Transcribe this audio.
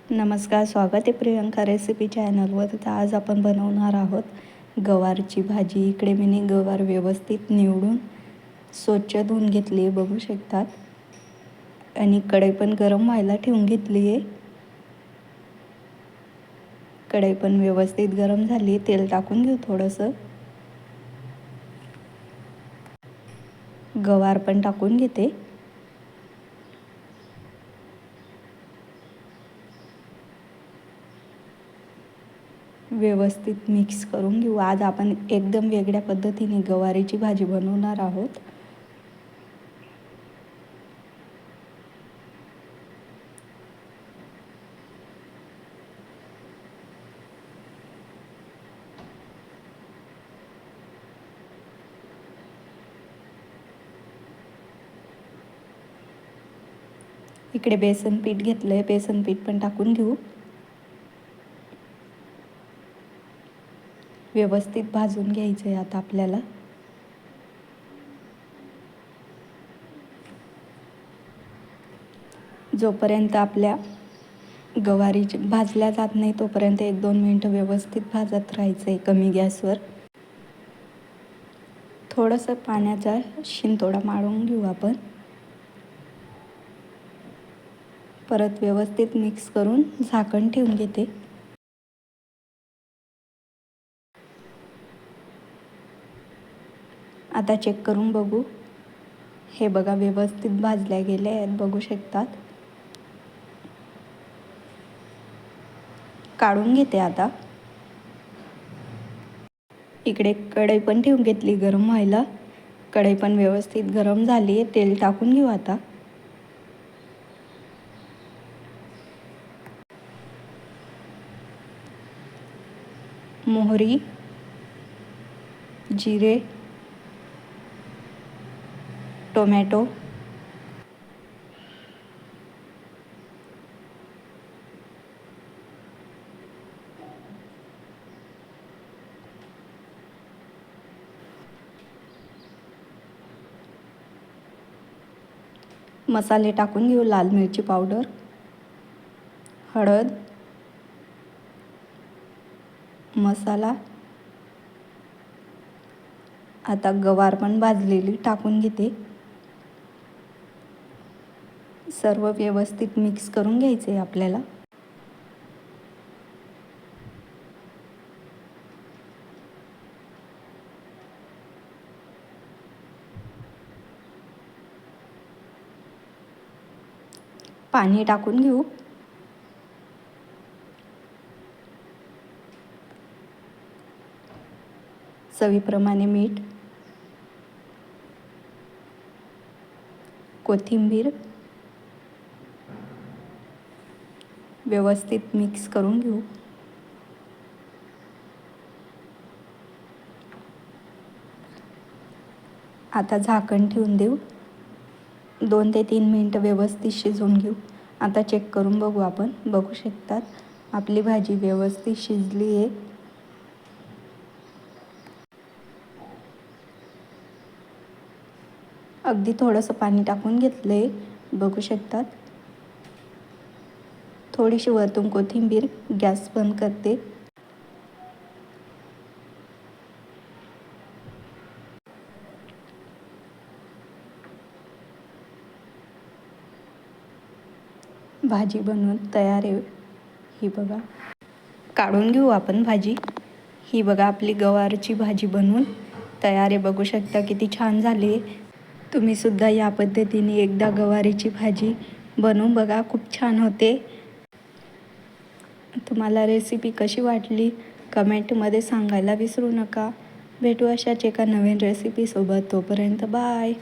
नमस्कार, स्वागत आहे प्रियंका रेसिपी चॅनलवर. तर आज आपण बनवणार आहोत गवारची भाजी. इकडे मी गवार व्यवस्थित निवडून स्वच्छ धुवून घेतली आहे, बघू शकतात. आणि कढई पण गरम व्हायला ठेवून घेतली आहे. कढई पण व्यवस्थित गरम झाली. तेल टाकून घेऊ थोडंसं. गवार पण टाकून घेते. व्यवस्थित मिक्स करून घेऊ. आज आपण एकदम वेगळ्या पद्धतीने गवारीची भाजी बनवणार आहोत. इकडे बेसन पीठ घेतलं आहे, बेसन पीठ पण टाकून घेऊ. व्यवस्थित भाजून घ्यायचं आहे आता आपल्याला. जोपर्यंत आपल्या गवारी भाजल्या जात नाही तोपर्यंत 1-2 मिनटं व्यवस्थित भाजत राहायचं आहे कमी गॅसवर. थोडंसं पाण्याचा शिंतोडा मारून घेऊ आपण. परत व्यवस्थित मिक्स करून झाकण ठेवून घेते. आता चेक करून बघू. हे बघा, व्यवस्थित भाजल्या गेले आहेत, बघू शकतात. काढून घेते आता. इकडे कढई पण ठेवून घेतली गरम व्हायला. कढई पण व्यवस्थित गरम झाली आहे. तेल टाकून घेऊ आता. मोहरी, जिरे, टोमॅटो, मसाले टाकून घेऊ. लाल मिरची पावडर, हळद, मसाला. आता गवार पण भाजलेली टाकून घेते. सर्व व्यवस्थित मिक्स करून घ्यायचे आपल्याला. पाणी टाकून घेऊ. चवीप्रमाणे मीठ, कोथिंबीर. व्यवस्थित मिक्स करून घेऊ. आता झाकण ठेवून देऊ. 2 ते 3 मिनटं व्यवस्थित शिजवून घेऊ. आता चेक करून बघू आपण. बघू शकतात आपली भाजी व्यवस्थित शिजली आहे. अगदी थोडंसं पाणी टाकून घेतलं आहे, बघू शकतात. थोडीशी वरतून कोथिंबीर. गॅस बंद करते. भाजी बनवून तयार आहे. ही बघा, काढून घेऊ आपण भाजी. ही बघा, आपली गवारची भाजी बनवून तयार आहे. बघू शकता किती छान झाली आहे. तुम्ही सुद्धा या पद्धतीने एकदा गवारीची भाजी बनवून बघा, खूप छान होते. तुम्हाला रेसिपी कशी वाटली कमेंटमध्ये सांगायला विसरू नका. भेटू अशाच एका नवीन रेसिपीसोबत. तोपर्यंत बाय.